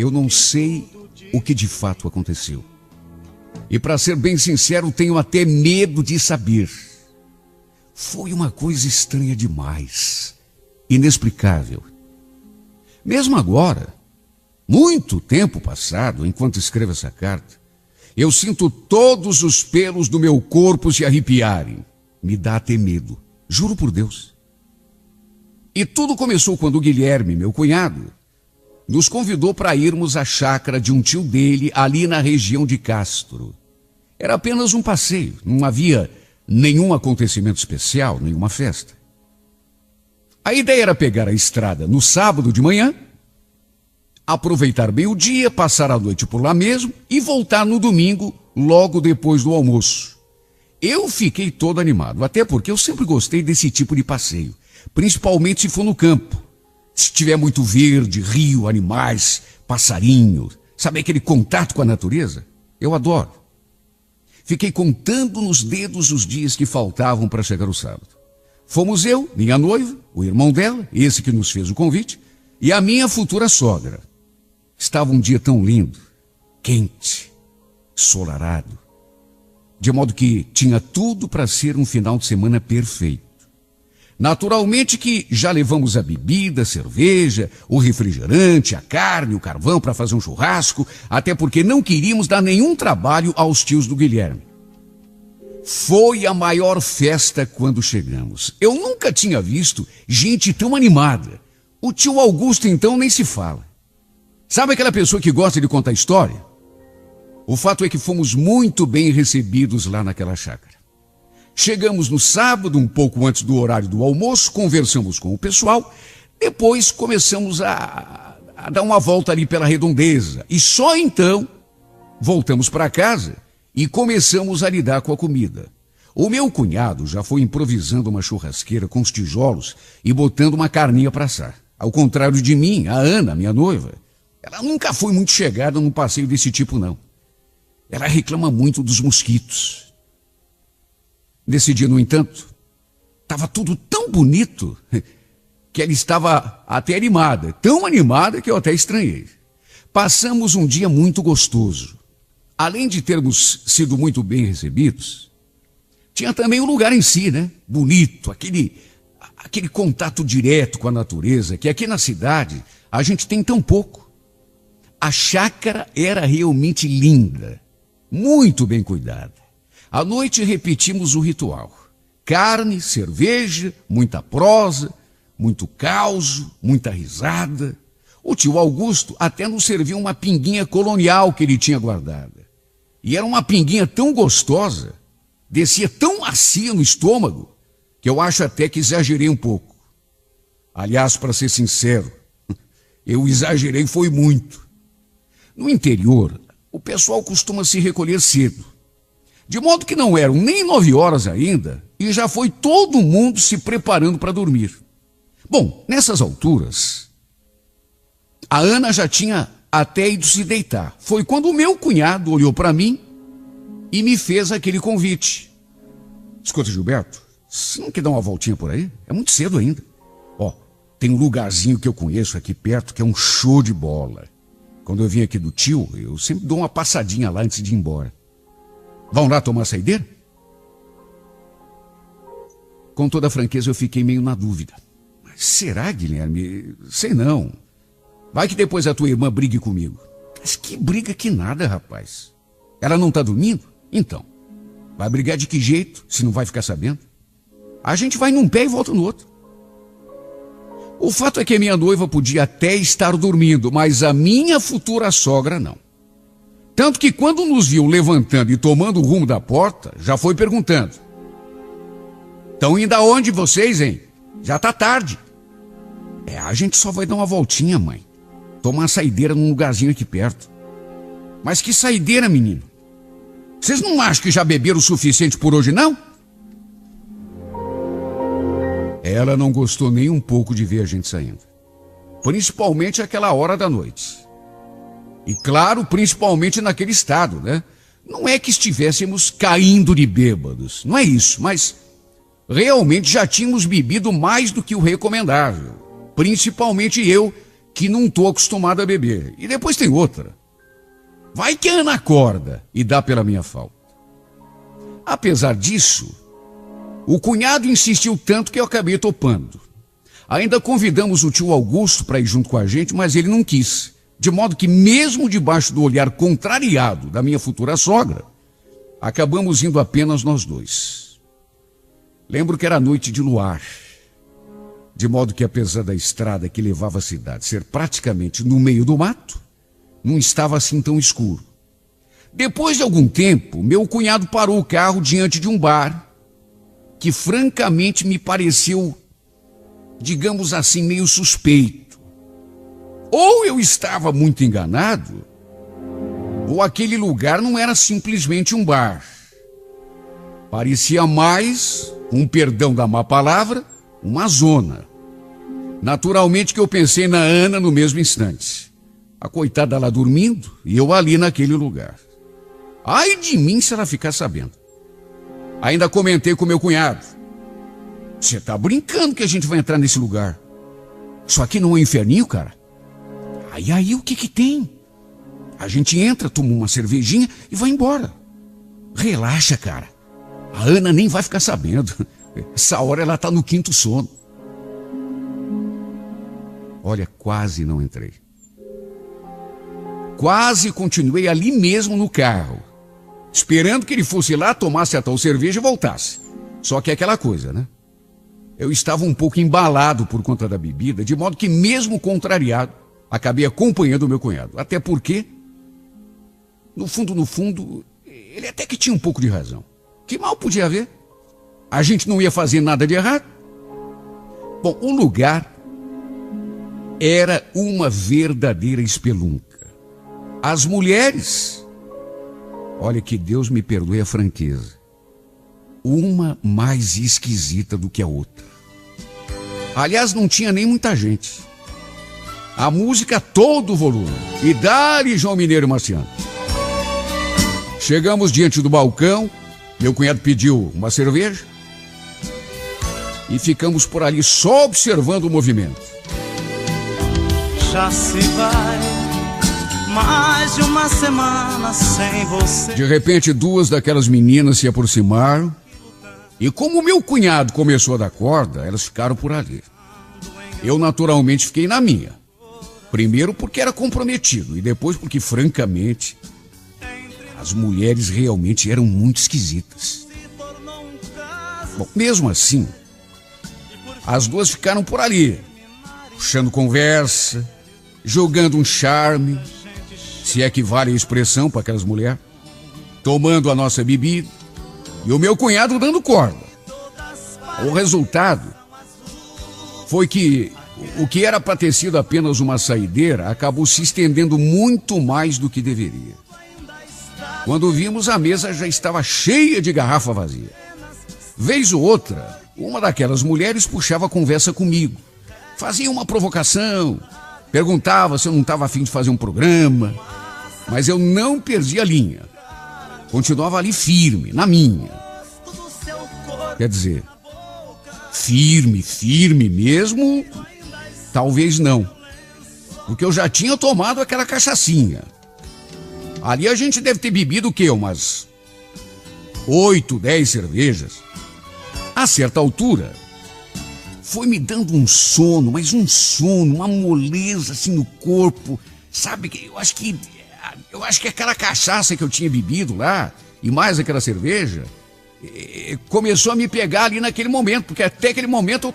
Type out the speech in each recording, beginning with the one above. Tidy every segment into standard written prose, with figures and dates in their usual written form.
eu não sei o que de fato aconteceu. E para ser bem sincero, tenho até medo de saber. Foi uma coisa estranha demais, inexplicável. Mesmo agora, muito tempo passado, enquanto escrevo essa carta, eu sinto todos os pelos do meu corpo se arrepiarem. Me dá até medo, juro por Deus. E tudo começou quando o Guilherme, meu cunhado, nos convidou para irmos à chácara de um tio dele ali na região de Castro. Era apenas um passeio, não havia nenhum acontecimento especial, nenhuma festa. A ideia era pegar a estrada no sábado de manhã, aproveitar bem o dia, passar a noite por lá mesmo e voltar no domingo, logo depois do almoço. Eu fiquei todo animado, até porque eu sempre gostei desse tipo de passeio, principalmente se for no campo. Se tiver muito verde, rio, animais, passarinho, sabe aquele contato com a natureza? Eu adoro. Fiquei contando nos dedos os dias que faltavam para chegar o sábado. Fomos eu, minha noiva, o irmão dela, esse que nos fez o convite, e a minha futura sogra. Estava um dia tão lindo, quente, ensolarado, de modo que tinha tudo para ser um final de semana perfeito. Naturalmente que já levamos a bebida, a cerveja, o refrigerante, a carne, o carvão para fazer um churrasco, até porque não queríamos dar nenhum trabalho aos tios do Guilherme. Foi a maior festa quando chegamos. Eu nunca tinha visto gente tão animada. O tio Augusto, então, nem se fala. Sabe aquela pessoa que gosta de contar história? O fato é que fomos muito bem recebidos lá naquela chácara. Chegamos no sábado, um pouco antes do horário do almoço, conversamos com o pessoal, depois começamos a dar uma volta ali pela redondeza. E só então voltamos para casa e começamos a lidar com a comida. O meu cunhado já foi improvisando uma churrasqueira com os tijolos e botando uma carninha para assar. Ao contrário de mim, a Ana, minha noiva, ela nunca foi muito chegada num passeio desse tipo, não. Ela reclama muito dos mosquitos. Nesse dia, no entanto, estava tudo tão bonito que ela estava até animada, tão animada que eu até estranhei. Passamos um dia muito gostoso. Além de termos sido muito bem recebidos, tinha também o lugar em si, né? Bonito, aquele contato direto com a natureza, que aqui na cidade a gente tem tão pouco. A chácara era realmente linda, muito bem cuidada. À noite repetimos o ritual. Carne, cerveja, muita prosa, muito caos, muita risada. O tio Augusto até nos serviu uma pinguinha colonial que ele tinha guardada. E era uma pinguinha tão gostosa, descia tão macia no estômago, que eu acho até que exagerei um pouco. Aliás, para ser sincero, eu exagerei foi muito. No interior, o pessoal costuma se recolher cedo. De modo que não eram nem 9 horas ainda e já foi todo mundo se preparando para dormir. Bom, nessas alturas, a Ana já tinha até ido se deitar. Foi quando o meu cunhado olhou para mim e me fez aquele convite. Escuta, Gilberto, você não quer dar uma voltinha por aí? É muito cedo ainda. Ó, tem um lugarzinho que eu conheço aqui perto que é um show de bola. Quando eu vim aqui do tio, eu sempre dou uma passadinha lá antes de ir embora. Vão lá tomar saideira? Com toda a franqueza, eu fiquei meio na dúvida. Mas será, Guilherme? Sei não. Vai que depois a tua irmã brigue comigo. Mas que briga que nada, rapaz. Ela não tá dormindo? Então, vai brigar de que jeito, se não vai ficar sabendo? A gente vai num pé e volta no outro. O fato é que a minha noiva podia até estar dormindo, mas a minha futura sogra não. Tanto que quando nos viu levantando e tomando o rumo da porta, já foi perguntando. Estão indo aonde vocês, hein? Já tá tarde. A gente só vai dar uma voltinha, mãe. Tomar uma saideira num lugarzinho aqui perto. Mas que saideira, menino? Vocês não acham que já beberam o suficiente por hoje, não? Ela não gostou nem um pouco de ver a gente saindo. Principalmente aquela hora da noite. E claro, principalmente naquele estado, né? Não é que estivéssemos caindo de bêbados, não é isso, mas realmente já tínhamos bebido mais do que o recomendável. Principalmente eu, que não estou acostumado a beber. E depois tem outra. Vai que a Ana acorda e dá pela minha falta. Apesar disso, o cunhado insistiu tanto que eu acabei topando. Ainda convidamos o tio Augusto para ir junto com a gente, mas ele não quis. De modo que, mesmo debaixo do olhar contrariado da minha futura sogra, acabamos indo apenas nós dois. Lembro que era noite de luar. De modo que, apesar da estrada que levava à cidade ser praticamente no meio do mato, não estava assim tão escuro. Depois de algum tempo, meu cunhado parou o carro diante de um bar que francamente me pareceu, digamos assim, meio suspeito. Ou eu estava muito enganado, ou aquele lugar não era simplesmente um bar. Parecia mais, com perdão da má palavra, uma zona. Naturalmente que eu pensei na Ana no mesmo instante. A coitada lá dormindo e eu ali naquele lugar. Ai de mim se ela ficar sabendo. Ainda comentei com meu cunhado. Você tá brincando que a gente vai entrar nesse lugar? Isso aqui não é um inferninho, cara? Aí o que que tem? A gente entra, toma uma cervejinha e vai embora. Relaxa, cara. A Ana nem vai ficar sabendo. Essa hora ela tá no quinto sono. Olha, quase não entrei. Quase continuei ali mesmo no carro, esperando que ele fosse lá, tomasse a tal cerveja e voltasse. Só que é aquela coisa, né? Eu estava um pouco embalado por conta da bebida, de modo que, mesmo contrariado, acabei acompanhando o meu cunhado. Até porque, no fundo, ele até que tinha um pouco de razão. Que mal podia haver? A gente não ia fazer nada de errado. Bom, o lugar era uma verdadeira espelunca. As mulheres, olha que Deus me perdoe a franqueza, uma mais esquisita do que a outra. Aliás, não tinha nem muita gente. A música a todo volume. E dá-lhe João Mineiro e Marciano. Chegamos diante do balcão, meu cunhado pediu uma cerveja e ficamos por ali só observando o movimento. Já se vai mais de uma semana sem você. De repente, duas daquelas meninas se aproximaram e, como meu cunhado começou a dar corda, elas ficaram por ali. Eu, naturalmente, fiquei na minha. Primeiro porque era comprometido e depois porque, francamente, as mulheres realmente eram muito esquisitas. Bom, mesmo assim, as duas ficaram por ali, puxando conversa, jogando um charme, se é que vale a expressão para aquelas mulheres, tomando a nossa bebida e o meu cunhado dando corda. O resultado foi que o que era para ter sido apenas uma saideira acabou se estendendo muito mais do que deveria. Quando vimos, a mesa já estava cheia de garrafa vazia. Vez ou outra, uma daquelas mulheres puxava a conversa comigo. Fazia uma provocação, perguntava se eu não estava a fim de fazer um programa, mas eu não perdi a linha. Continuava ali firme, na minha. Quer dizer, firme mesmo, talvez não. Porque eu já tinha tomado aquela cachaçinha. Ali a gente deve ter bebido o quê? Umas 8, 10 cervejas. A certa altura, foi me dando um sono, mas um sono, uma moleza assim no corpo. Sabe, eu acho que aquela cachaça que eu tinha bebido lá, e mais aquela cerveja, começou a me pegar ali naquele momento, porque até aquele momento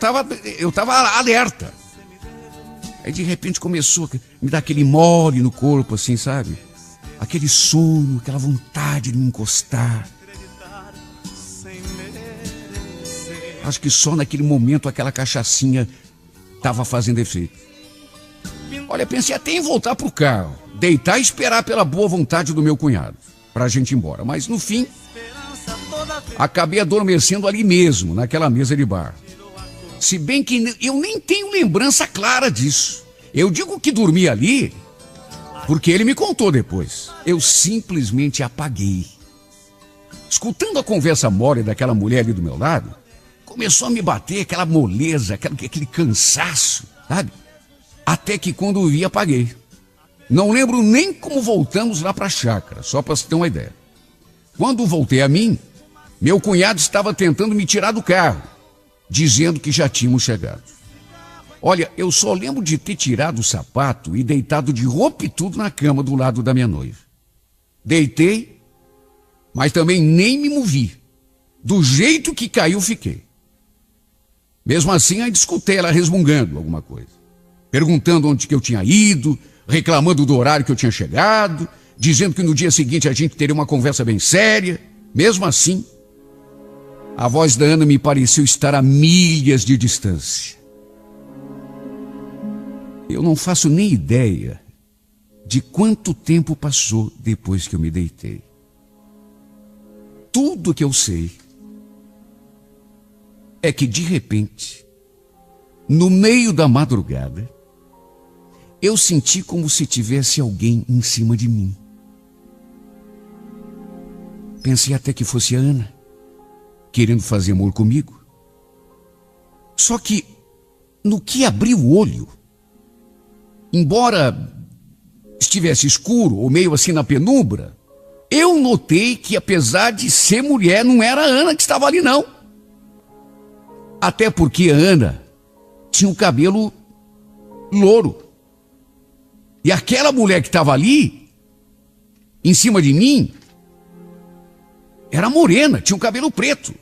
eu tava alerta. Aí de repente começou a me dar aquele mole no corpo, assim, sabe? Aquele sono, aquela vontade de me encostar. Acho que só naquele momento aquela cachaçinha estava fazendo efeito. Olha, pensei até em voltar pro carro, deitar e esperar pela boa vontade do meu cunhado, pra gente ir embora. Mas no fim, acabei adormecendo ali mesmo, naquela mesa de bar. Se bem que eu nem tenho lembrança clara disso. Eu digo que dormi ali porque ele me contou depois. Eu simplesmente apaguei. Escutando a conversa mole daquela mulher ali do meu lado, começou a me bater aquela moleza, aquele cansaço, sabe? Até que quando eu vi, apaguei. Não lembro nem como voltamos lá para a chácara, só para você ter uma ideia. Quando voltei a mim, meu cunhado estava tentando me tirar do carro, dizendo que já tínhamos chegado. Olha, eu só lembro de ter tirado o sapato e deitado de roupa e tudo na cama do lado da minha noiva. Deitei, mas também nem me movi. Do jeito que caiu, fiquei. Mesmo assim, ainda escutei ela resmungando alguma coisa. Perguntando onde que eu tinha ido, reclamando do horário que eu tinha chegado, dizendo que no dia seguinte a gente teria uma conversa bem séria. Mesmo assim, a voz da Ana me pareceu estar a milhas de distância. Eu não faço nem ideia de quanto tempo passou depois que eu me deitei. Tudo que eu sei é que, de repente, no meio da madrugada, eu senti como se tivesse alguém em cima de mim. Pensei até que fosse a Ana, querendo fazer amor comigo. Só que, no que abri o olho, embora estivesse escuro ou meio assim na penumbra, eu notei que, apesar de ser mulher, não era a Ana que estava ali, não. Até porque a Ana tinha o cabelo louro. E aquela mulher que estava ali, em cima de mim, era morena, tinha o cabelo preto.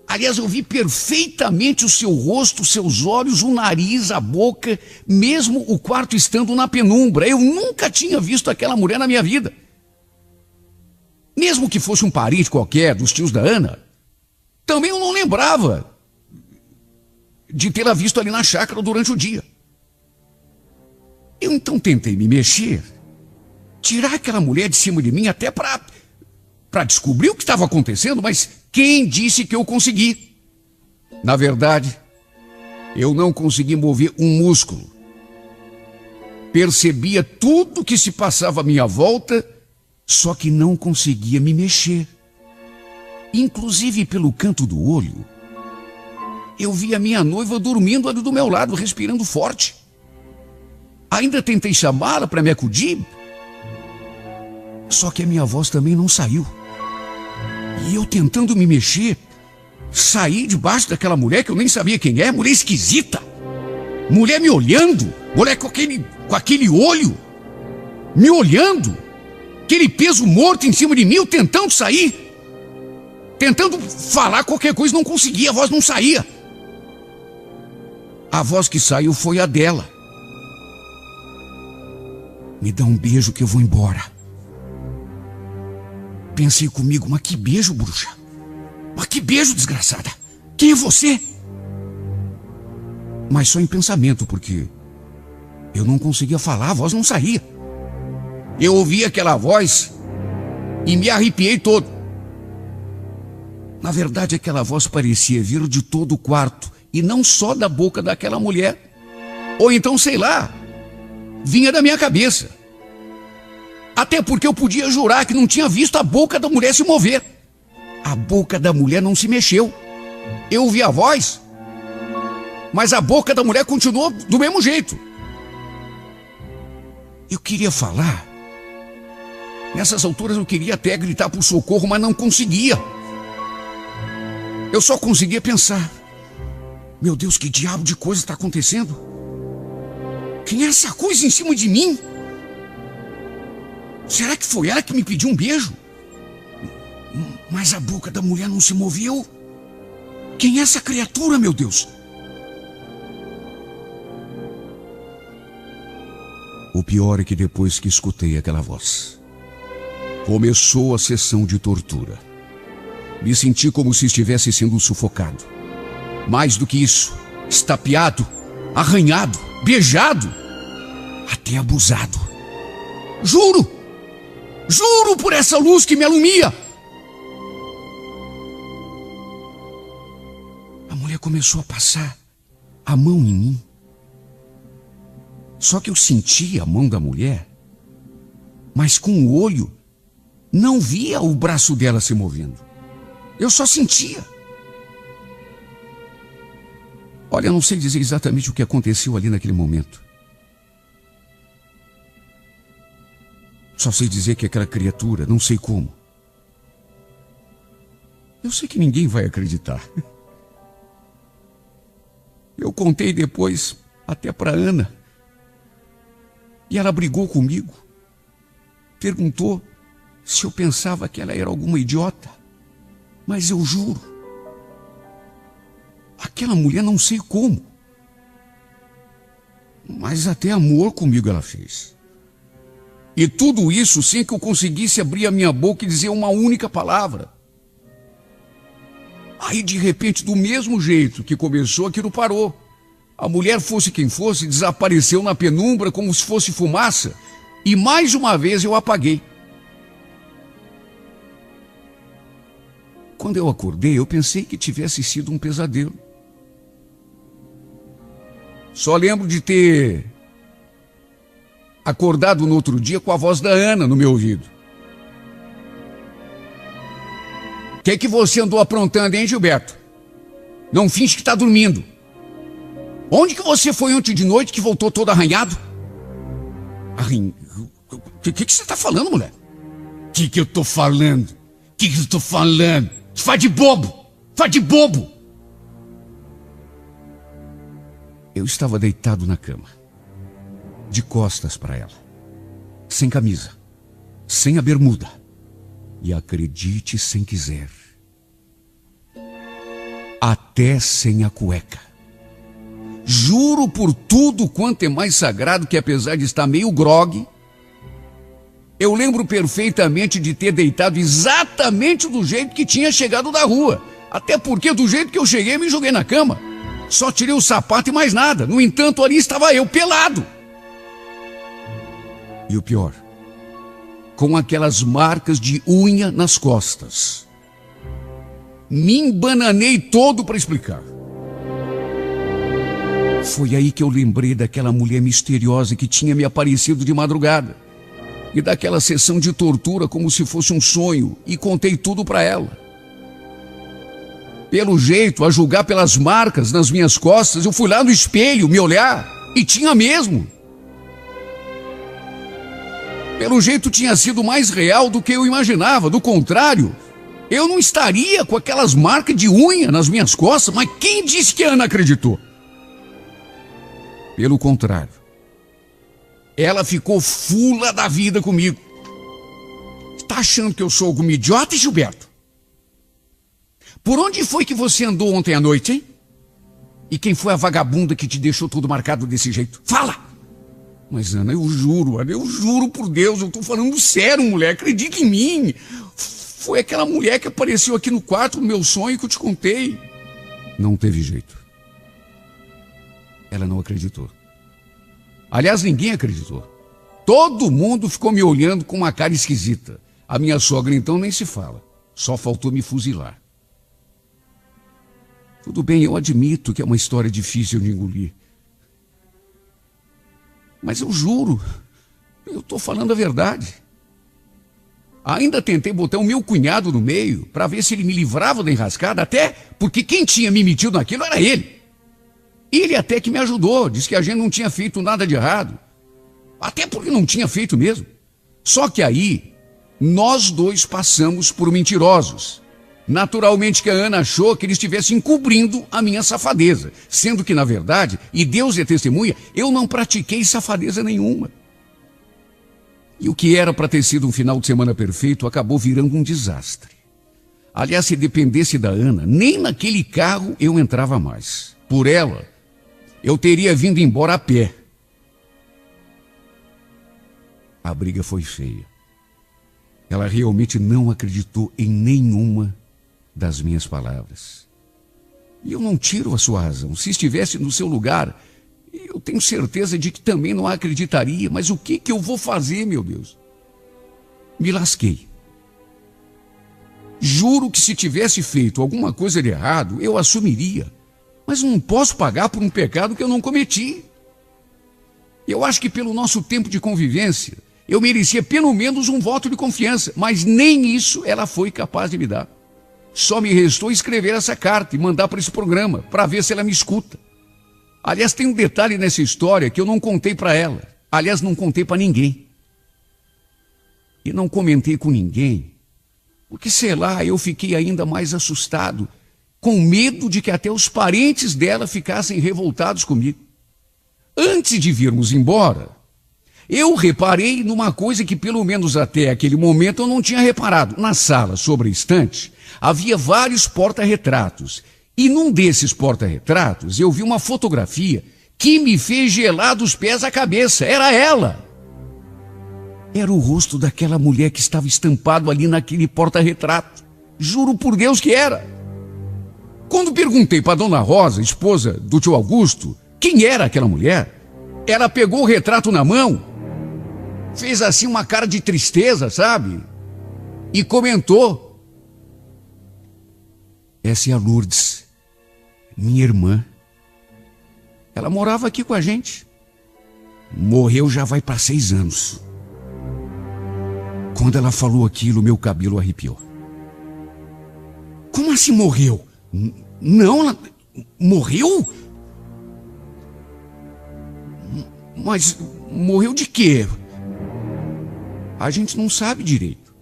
Aliás, eu vi perfeitamente o seu rosto, os seus olhos, o nariz, a boca, mesmo o quarto estando na penumbra. Eu nunca tinha visto aquela mulher na minha vida. Mesmo que fosse um parente qualquer dos tios da Ana, também eu não lembrava de tê-la visto ali na chácara durante o dia. Eu então tentei me mexer, tirar aquela mulher de cima de mim até para descobrir o que estava acontecendo, mas quem disse que eu consegui? Na verdade, eu não consegui mover um músculo. Percebia tudo que se passava à minha volta, só que não conseguia me mexer. Inclusive pelo canto do olho, eu vi a minha noiva dormindo ali do meu lado, respirando forte. Ainda tentei chamá-la para me acudir, só que a minha voz também não saiu. E eu tentando me mexer, saí debaixo daquela mulher que eu nem sabia quem é, mulher esquisita. Mulher me olhando, mulher com aquele olho, me olhando. Aquele peso morto em cima de mim, eu tentando sair. Tentando falar qualquer coisa, não conseguia, a voz não saía. A voz que saiu foi a dela. Me dá um beijo que eu vou embora. Pensei comigo, mas que beijo, bruxa? Mas que beijo, desgraçada? Quem é você? Mas só em pensamento, porque eu não conseguia falar, a voz não saía. Eu ouvi aquela voz e me arrepiei todo. Na verdade, aquela voz parecia vir de todo o quarto e não só da boca daquela mulher. Ou então, sei lá, vinha da minha cabeça. Até porque eu podia jurar que não tinha visto a boca da mulher se mover. A boca da mulher não se mexeu. Eu ouvi a voz, mas a boca da mulher continuou do mesmo jeito. Eu queria falar. Nessas alturas eu queria até gritar por socorro, mas não conseguia. Eu só conseguia pensar: meu Deus, que diabo de coisa está acontecendo? Quem é essa coisa em cima de mim? Será que foi ela que me pediu um beijo? Mas a boca da mulher não se moveu. Quem é essa criatura, meu Deus? O pior é que depois que escutei aquela voz, começou a sessão de tortura. Me senti como se estivesse sendo sufocado. Mais do que isso, estapeado, arranhado, beijado, até abusado. Juro! Juro por essa luz que me alumia! A mulher começou a passar a mão em mim. Só que eu sentia a mão da mulher, mas com o olho não via o braço dela se movendo. Eu só sentia. Olha, eu não sei dizer exatamente o que aconteceu ali naquele momento. Só sei dizer que aquela criatura, não sei como. Eu sei que ninguém vai acreditar. Eu contei depois até para Ana. E ela brigou comigo. Perguntou se eu pensava que ela era alguma idiota. Mas eu juro, aquela mulher não sei como, mas até amor comigo ela fez. E tudo isso sem que eu conseguisse abrir a minha boca e dizer uma única palavra. Aí, de repente, do mesmo jeito que começou, aquilo parou. A mulher, fosse quem fosse, desapareceu na penumbra como se fosse fumaça. E mais uma vez eu apaguei. Quando eu acordei, eu pensei que tivesse sido um pesadelo. Só lembro de ter acordado no outro dia com a voz da Ana no meu ouvido. O que você andou aprontando, hein, Gilberto? Não finge que está dormindo. Onde que você foi ontem de noite que voltou todo arranhado? O que você está falando, mulher? O que eu estou falando? O que eu estou falando? Faz de bobo! Faz de bobo! Eu estava deitado na cama, de costas para ela, sem camisa, sem a bermuda. E acredite se quiser, até sem a cueca. Juro por tudo quanto é mais sagrado que, apesar de estar meio grogue, eu lembro perfeitamente de ter deitado exatamente do jeito que tinha chegado da rua. Até porque do jeito que eu cheguei, me joguei na cama. Só tirei o sapato e mais nada. No entanto, ali estava eu, pelado. E o pior, com aquelas marcas de unha nas costas. Me embananei todo para explicar. Foi aí que eu lembrei daquela mulher misteriosa que tinha me aparecido de madrugada. E daquela sessão de tortura como se fosse um sonho. E contei tudo para ela. Pelo jeito, a julgar pelas marcas nas minhas costas, eu fui lá no espelho me olhar. E tinha mesmo. Pelo jeito tinha sido mais real do que eu imaginava. Do contrário, eu não estaria com aquelas marcas de unha nas minhas costas. Mas quem disse que a Ana acreditou? Pelo contrário, ela ficou fula da vida comigo. Está achando que eu sou algum idiota, Gilberto? Por onde foi que você andou ontem à noite, hein? E quem foi a vagabunda que te deixou tudo marcado desse jeito? Fala! Mas, Ana, eu juro por Deus, eu tô falando sério, mulher, acredita em mim. Foi aquela mulher que apareceu aqui no quarto no meu sonho que eu te contei. Não teve jeito. Ela não acreditou. Aliás, ninguém acreditou. Todo mundo ficou me olhando com uma cara esquisita. A minha sogra, então, nem se fala. Só faltou me fuzilar. Tudo bem, eu admito que é uma história difícil de engolir. Mas eu juro, eu estou falando a verdade. Ainda tentei botar o meu cunhado no meio para ver se ele me livrava da enrascada, até porque quem tinha me metido naquilo era ele. Ele até que me ajudou, disse que a gente não tinha feito nada de errado. Até porque não tinha feito mesmo. Só que aí, nós dois passamos por mentirosos. Naturalmente que a Ana achou que ele estivesse encobrindo a minha safadeza, sendo que, na verdade, e Deus é testemunha, eu não pratiquei safadeza nenhuma. E o que era para ter sido um final de semana perfeito acabou virando um desastre. Aliás, se dependesse da Ana, nem naquele carro eu entrava mais. Por ela, eu teria vindo embora a pé. A briga foi feia. Ela realmente não acreditou em nenhuma das minhas palavras. E eu não tiro a sua razão. Se estivesse no seu lugar, eu tenho certeza de que também não acreditaria. Mas o que eu vou fazer, meu Deus? Me lasquei. Juro que se tivesse feito alguma coisa de errado, eu assumiria. Mas não posso pagar por um pecado que eu não cometi. Eu acho que pelo nosso tempo de convivência, eu merecia pelo menos um voto de confiança. Mas nem isso ela foi capaz de me dar. Só me restou escrever essa carta e mandar para esse programa, para ver se ela me escuta. Aliás, tem um detalhe nessa história que eu não contei para ela. Aliás, não contei para ninguém. e não comentei com ninguém, porque, sei lá, eu fiquei ainda mais assustado, com medo de que até os parentes dela ficassem revoltados comigo. Antes de virmos embora, eu reparei numa coisa que pelo menos até aquele momento eu não tinha reparado. Na sala, sobre a estante, havia vários porta-retratos. E num desses porta-retratos eu vi uma fotografia que me fez gelar dos pés à cabeça. Era ela. Era o rosto daquela mulher que estava estampado ali naquele porta-retrato. Juro por Deus que era. Quando perguntei para Dona Rosa, esposa do tio Augusto, quem era aquela mulher, ela pegou o retrato na mão, fez assim uma cara de tristeza, sabe? E comentou: essa é a Lourdes, minha irmã. Ela morava aqui com a gente. Morreu já vai para 6 anos. Quando ela falou aquilo, meu cabelo arrepiou. Como assim morreu? Não, ela morreu? Mas morreu de quê? A gente não sabe direito.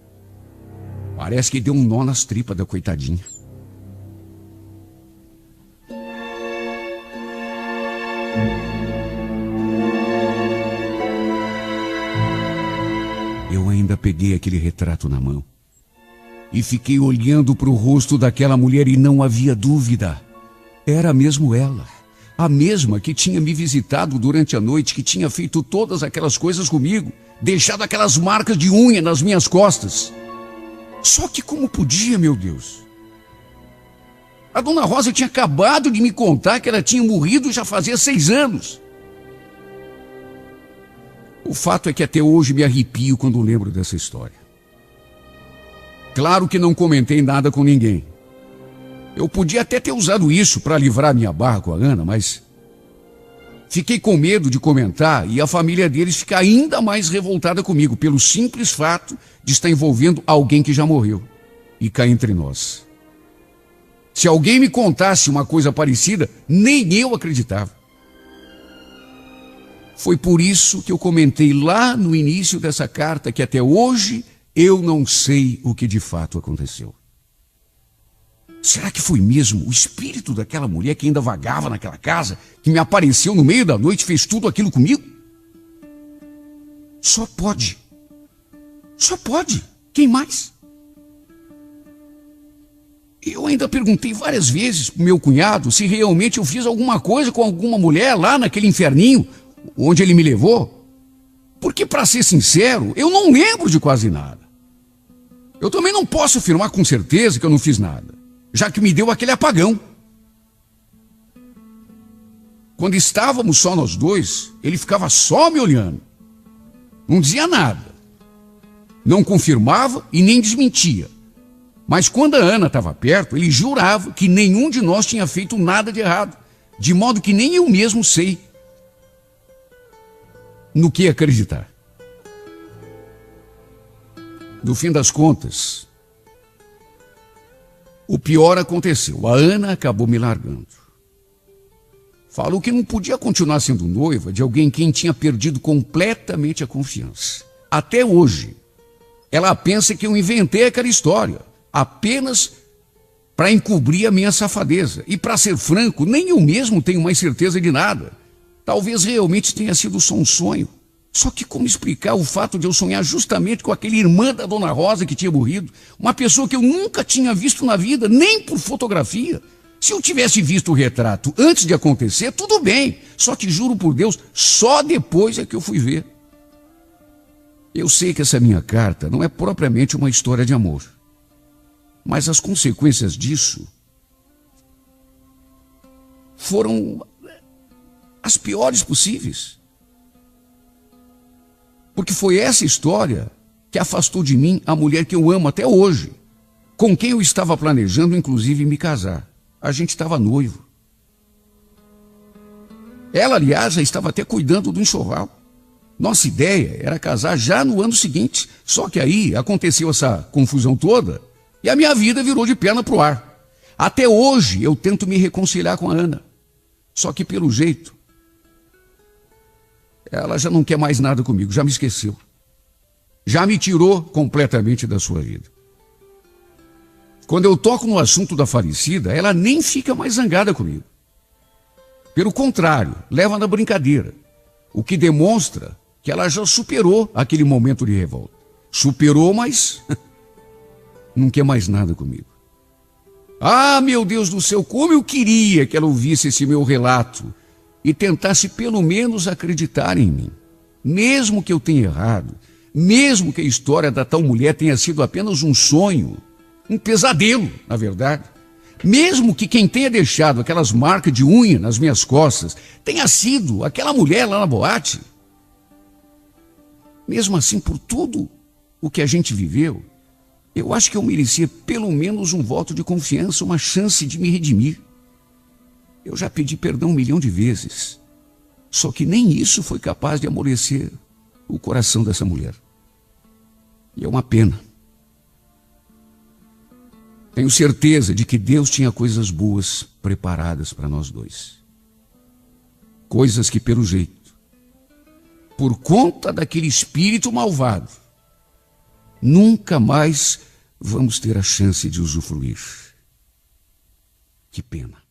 Parece que deu um nó nas tripas da coitadinha. Eu ainda peguei aquele retrato na mão e fiquei olhando para o rosto daquela mulher e não havia dúvida. Era mesmo ela, a mesma que tinha me visitado durante a noite, que tinha feito todas aquelas coisas comigo, deixado aquelas marcas de unha nas minhas costas. Só que como podia, meu Deus? A Dona Rosa tinha acabado de me contar que ela tinha morrido já fazia 6 anos. O fato é que até hoje me arrepio quando lembro dessa história. Claro que não comentei nada com ninguém. Eu podia até ter usado isso para livrar minha barra com a Ana, mas fiquei com medo de comentar e a família deles ficar ainda mais revoltada comigo pelo simples fato de estar envolvendo alguém que já morreu. E cá entre nós, se alguém me contasse uma coisa parecida, nem eu acreditava. Foi por isso que eu comentei lá no início dessa carta que até hoje eu não sei o que de fato aconteceu. Será que foi mesmo o espírito daquela mulher que ainda vagava naquela casa, que me apareceu no meio da noite e fez tudo aquilo comigo? Só pode. Só pode. Quem mais? Eu ainda perguntei várias vezes pro meu cunhado se realmente eu fiz alguma coisa com alguma mulher lá naquele inferninho onde ele me levou. Porque, para ser sincero, eu não lembro de quase nada. Eu também não posso afirmar com certeza que eu não fiz nada, já que me deu aquele apagão. Quando estávamos só nós dois, ele ficava só me olhando. Não dizia nada. Não confirmava e nem desmentia. Mas quando a Ana estava perto, ele jurava que nenhum de nós tinha feito nada de errado, de modo que nem eu mesmo sei no que acreditar. No fim das contas, o pior aconteceu. A Ana acabou me largando. Falou que não podia continuar sendo noiva de alguém em quem tinha perdido completamente a confiança. Até hoje, ela pensa que eu inventei aquela história, apenas para encobrir a minha safadeza. E, para ser franco, nem eu mesmo tenho mais certeza de nada. Talvez realmente tenha sido só um sonho. Só que como explicar o fato de eu sonhar justamente com aquele irmã da Dona Rosa que tinha morrido? Uma pessoa que eu nunca tinha visto na vida, nem por fotografia. Se eu tivesse visto o retrato antes de acontecer, tudo bem. Só que juro por Deus, só depois é que eu fui ver. Eu sei que essa minha carta não é propriamente uma história de amor. Mas as consequências disso foram as piores possíveis. Porque foi essa história que afastou de mim a mulher que eu amo até hoje, com quem eu estava planejando, inclusive, me casar. A gente estava noivo. Ela, aliás, já estava até cuidando do enxoval. Nossa ideia era casar já no ano seguinte. Só que aí aconteceu essa confusão toda e a minha vida virou de perna pro ar. Até hoje eu tento me reconciliar com a Ana. Só que pelo jeito, ela já não quer mais nada comigo, já me esqueceu. já me tirou completamente da sua vida. Quando eu toco no assunto da falecida, ela nem fica mais zangada comigo. Pelo contrário, leva na brincadeira, o que demonstra que ela já superou aquele momento de revolta. Superou, mas não quer mais nada comigo. Ah, meu Deus do céu, como eu queria que ela ouvisse esse meu relato e tentasse pelo menos acreditar em mim. Mesmo que eu tenha errado, mesmo que a história da tal mulher tenha sido apenas um sonho, um pesadelo, na verdade. Mesmo que quem tenha deixado aquelas marcas de unha nas minhas costas tenha sido aquela mulher lá na boate. Mesmo assim, por tudo o que a gente viveu, eu acho que eu merecia pelo menos um voto de confiança, uma chance de me redimir. Eu já pedi perdão 1 milhão de vezes, só que nem isso foi capaz de amolecer o coração dessa mulher. E é uma pena. Tenho certeza de que Deus tinha coisas boas preparadas para nós dois. Coisas que, pelo jeito, por conta daquele espírito malvado, nunca mais vamos ter a chance de usufruir. Que pena.